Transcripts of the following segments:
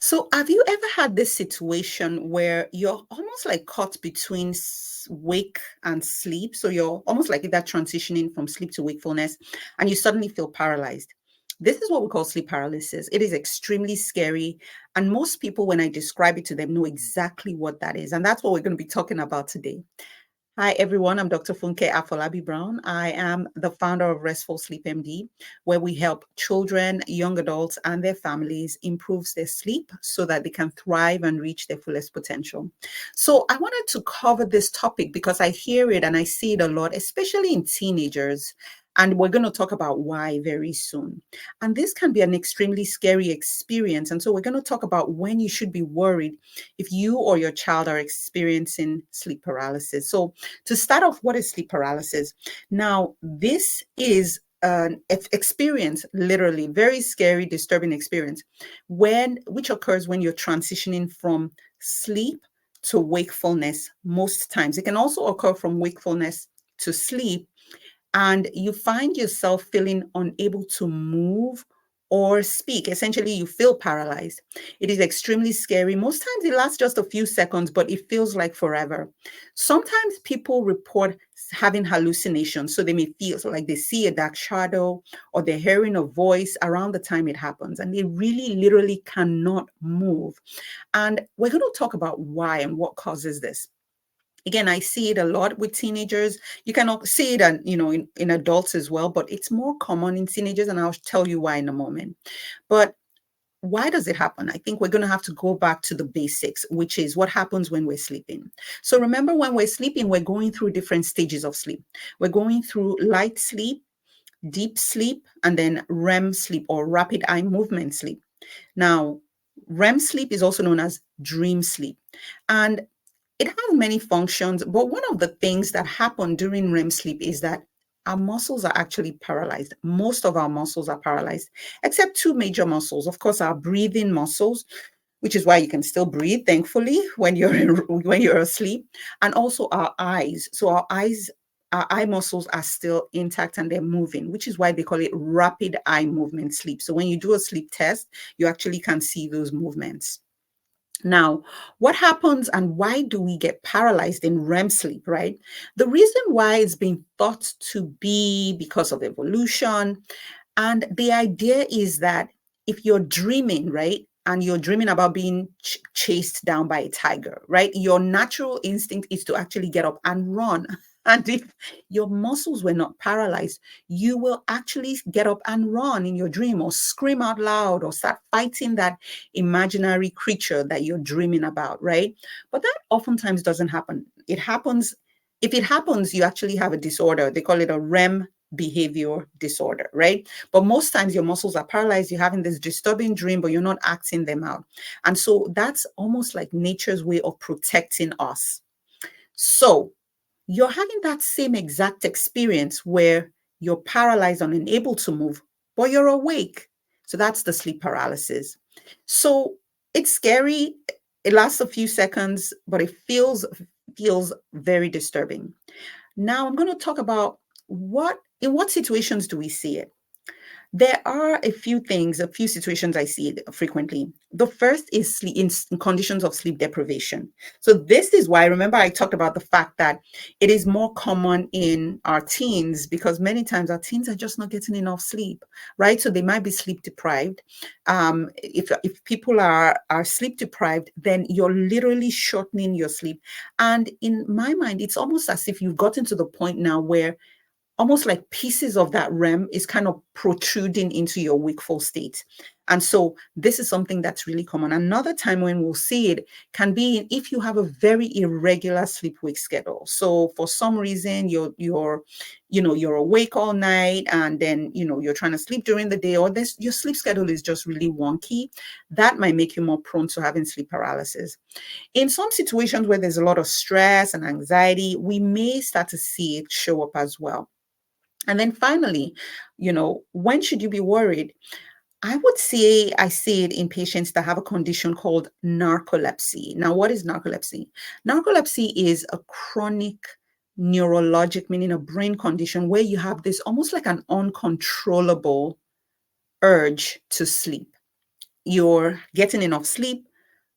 So, have you ever had this situation where you're almost like caught between wake and sleep? So, you're almost like that transitioning from sleep to wakefulness, and you suddenly feel paralyzed. This is what we call sleep paralysis. It is extremely scary. And most people, when I describe it to them, know exactly what that is. And that's what we're going to be talking about today. Hi, everyone. I'm Dr. Funke Afolabi-Brown. I am the founder of Restful Sleep MD, where we help children, young adults, and their families improve their sleep so that they can thrive and reach their fullest potential. So, I wanted to cover this topic because I hear it and I see it a lot, especially in teenagers. And we're going to talk about why very soon. And this can be an extremely scary experience. And so, we're going to talk about when you should be worried if you or your child are experiencing sleep paralysis. So, to start off, what is sleep paralysis? Now, this is an experience, literally very scary, disturbing experience, which occurs when you're transitioning from sleep to wakefulness. Most times, it can also occur from wakefulness to sleep, and you find yourself feeling unable to move or speak. Essentially, you feel paralyzed. It is extremely scary. Most times it lasts just a few seconds, but it feels like forever. Sometimes people report having hallucinations. So they may feel like they see a dark shadow or they're hearing a voice around the time it happens, and they really literally cannot move. And we're going to talk about why and what causes this. Again, I see it a lot with teenagers. You can see it, in adults as well, but it's more common in teenagers, and I'll tell you why in a moment. But why does it happen? I think we're going to have to go back to the basics, which is what happens when we're sleeping. So remember, when we're sleeping, we're going through different stages of sleep. We're going through light sleep, deep sleep, and then REM sleep, or rapid eye movement sleep. Now, REM sleep is also known as dream sleep. And it has many functions, but one of the things that happen during REM sleep is that our muscles are actually paralyzed. Most of our muscles are paralyzed, except two major muscles. Of course, our breathing muscles, which is why you can still breathe, thankfully, when you're asleep, and also our eyes. So our eye muscles are still intact and they're moving, which is why they call it rapid eye movement sleep. So when you do a sleep test, you actually can see those movements. Now, what happens and why do we get paralyzed in REM sleep, right? The reason why it's been thought to be because of evolution. And the idea is that if you're dreaming, right, and you're dreaming about being chased down by a tiger, right, your natural instinct is to actually get up and run. And if your muscles were not paralyzed, you will actually get up and run in your dream or scream out loud or start fighting that imaginary creature that you're dreaming about, right? But that oftentimes doesn't happen. If it happens, you actually have a disorder. They call it a REM behavior disorder, right? But most times your muscles are paralyzed, you're having this disturbing dream, but you're not acting them out. And so that's almost like nature's way of protecting us. So you're having that same exact experience where you're paralyzed and unable to move, but you're awake. So that's the sleep paralysis. So it's scary. It lasts a few seconds, but it feels very disturbing. Now I'm going to talk about in what situations do we see it? There are a few situations I see it frequently. The first is in conditions of sleep deprivation. So this is why, remember, I talked about the fact that it is more common in our teens because many times our teens are just not getting enough sleep, right? So they might be sleep deprived. If people are sleep deprived, then you're literally shortening your sleep. And in my mind, it's almost as if you've gotten to the point now where almost like pieces of that REM is kind of protruding into your wakeful state. And so this is something that's really common. Another time when we'll see it can be if you have a very irregular sleep-wake schedule. So for some reason you're awake all night and then you're trying to sleep during the day, or your sleep schedule is just really wonky. That might make you more prone to having sleep paralysis. In some situations where there's a lot of stress and anxiety, we may start to see it show up as well. And then finally, when should you be worried? I would say I see it in patients that have a condition called narcolepsy. Now, what is narcolepsy? Narcolepsy is a chronic neurologic, meaning a brain condition where you have this almost like an uncontrollable urge to sleep. you're getting enough sleep,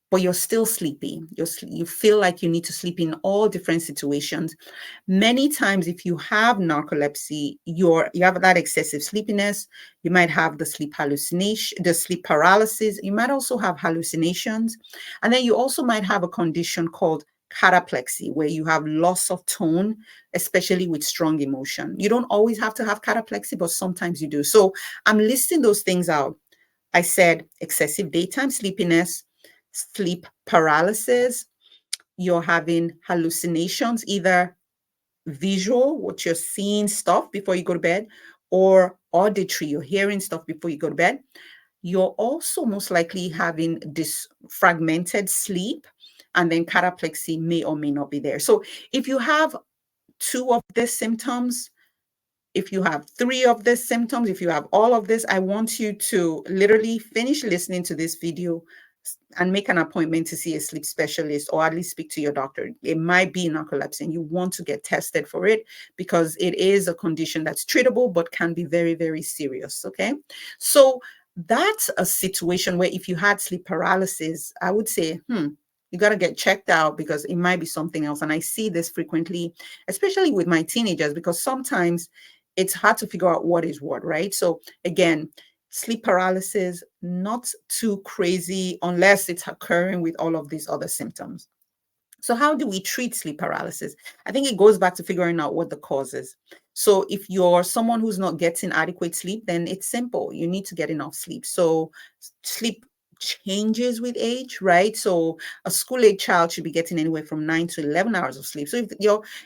but you're still sleepy. You feel like you need to sleep in all different situations. Many times, if you have narcolepsy, you have that excessive sleepiness. You might have the sleep hallucination, the sleep paralysis. You might also have hallucinations. And then you also might have a condition called cataplexy, where you have loss of tone, especially with strong emotion. You don't always have to have cataplexy, but sometimes you do. So I'm listing those things out. I said excessive daytime sleepiness, sleep paralysis, you're having hallucinations, either visual, what you're seeing stuff before you go to bed, or auditory, you're hearing stuff before you go to bed. You're also most likely having this fragmented sleep, and then cataplexy may or may not be there. So if you have two of these symptoms, if you have three of these symptoms, if you have all of this, I want you to literally finish listening to this video and make an appointment to see a sleep specialist, or at least speak to your doctor. It might be narcolepsy and you want to get tested for it, because it is a condition that's treatable but can be very, very serious. Okay. So that's a situation where if you had sleep paralysis, I would say, you got to get checked out, because it might be something else. And I see this frequently, especially with my teenagers, because sometimes it's hard to figure out what is what, right? So again, sleep paralysis, not too crazy unless it's occurring with all of these other symptoms. So how do we treat sleep paralysis? I think it goes back to figuring out what the cause is. So if you're someone who's not getting adequate sleep, then it's simple. You need to get enough sleep. So sleep changes with age, right? So a school age child should be getting anywhere from 9 to 11 hours of sleep. So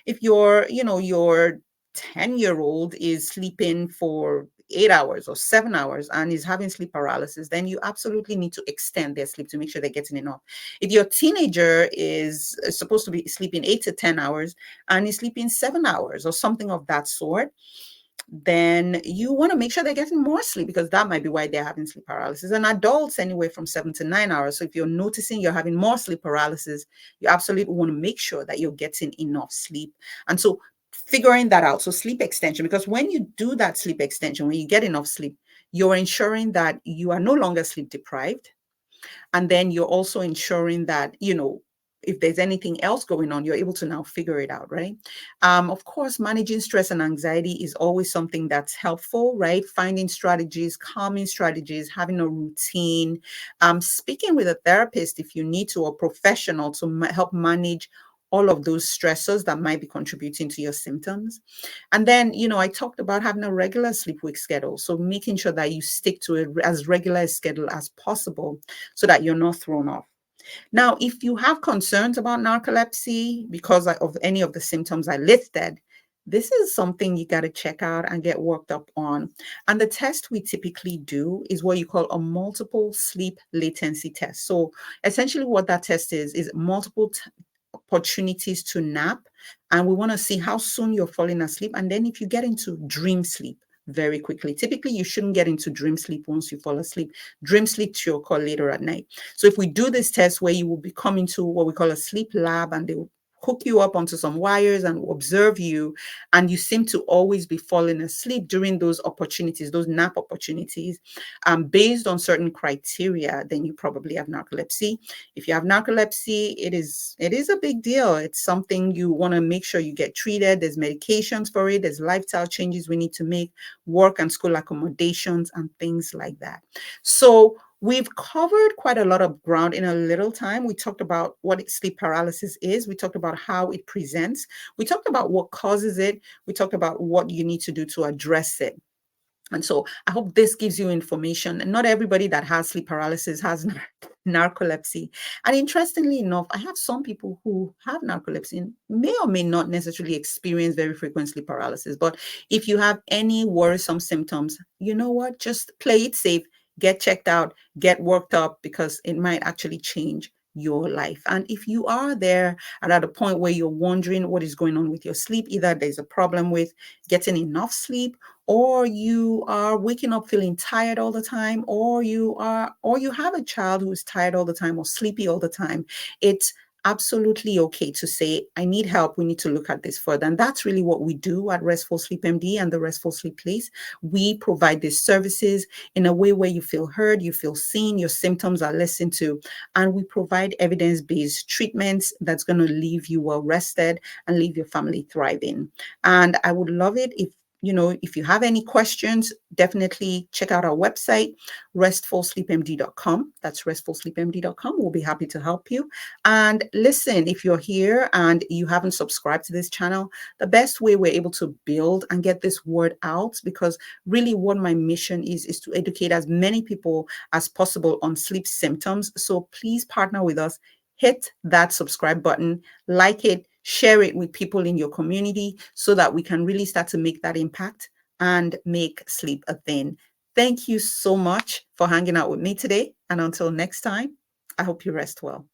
if your your 10-year-old is sleeping for 8 hours or 7 hours and is having sleep paralysis, then you absolutely need to extend their sleep to make sure they're getting enough. If your teenager is supposed to be sleeping 8 to 10 hours and is sleeping 7 hours or something of that sort, then you want to make sure they're getting more sleep, because that might be why they're having sleep paralysis. And adults, anywhere from 7 to 9 hours. So if you're noticing you're having more sleep paralysis, you absolutely want to make sure that you're getting enough sleep. And so figuring that out. So sleep extension, because when you do that sleep extension, when you get enough sleep, you're ensuring that you are no longer sleep deprived. And then you're also ensuring that, if there's anything else going on, you're able to now figure it out, right? Of course, managing stress and anxiety is always something that's helpful, right? Finding strategies, calming strategies, having a routine, speaking with a therapist if you need to, or professional to help manage all of those stressors that might be contributing to your symptoms. And then, I talked about having a regular sleep wake schedule. So making sure that you stick to it as regular a schedule as possible so that you're not thrown off. Now, if you have concerns about narcolepsy because of any of the symptoms I listed, this is something you got to check out and get worked up on. And the test we typically do is what you call a multiple sleep latency test. So essentially what that test is multiple opportunities to nap, and we want to see how soon you're falling asleep, and then if you get into dream sleep very quickly. Typically you shouldn't get into dream sleep once you fall asleep. Dream sleep to occur later at night. So if we do this test where you will be coming to what we call a sleep lab, and they will hook you up onto some wires and observe you, and you seem to always be falling asleep during those opportunities, those nap opportunities, based on certain criteria, then you probably have narcolepsy. If you have narcolepsy, it is a big deal. It's something you want to make sure you get treated. There's medications for it. There's lifestyle changes we need to make, work and school accommodations, and things like that. So we've covered quite a lot of ground in a little time. We talked about what sleep paralysis is. We talked about how it presents. We talked about what causes it. We talked about what you need to do to address it. And so I hope this gives you information. And not everybody that has sleep paralysis has narcolepsy. And interestingly enough, I have some people who have narcolepsy and may or may not necessarily experience very frequent sleep paralysis. But if you have any worrisome symptoms, you know what? Just play it safe, get checked out, get worked up, because it might actually change your life. And if you are there and at a point where you're wondering what is going on with your sleep, either there's a problem with getting enough sleep, or you are waking up feeling tired all the time, or you have a child who is tired all the time or sleepy all the time, it's absolutely okay to say, I need help. We need to look at this further. And that's really what we do at Restful Sleep MD and the Restful Sleep Place. We provide these services in a way where you feel heard, you feel seen, your symptoms are listened to, and we provide evidence-based treatments that's going to leave you well rested and leave your family thriving. And I would love it if you have any questions, definitely check out our website, restfulsleepmd.com. That's restfulsleepmd.com. We'll be happy to help you. And listen, if you're here and you haven't subscribed to this channel, the best way we're able to build and get this word out, because really what my mission is to educate as many people as possible on sleep symptoms. So please partner with us. Hit that subscribe button, like it, share it with people in your community so that we can really start to make that impact and make sleep a thing. Thank you so much for hanging out with me today. And until next time, I hope you rest well.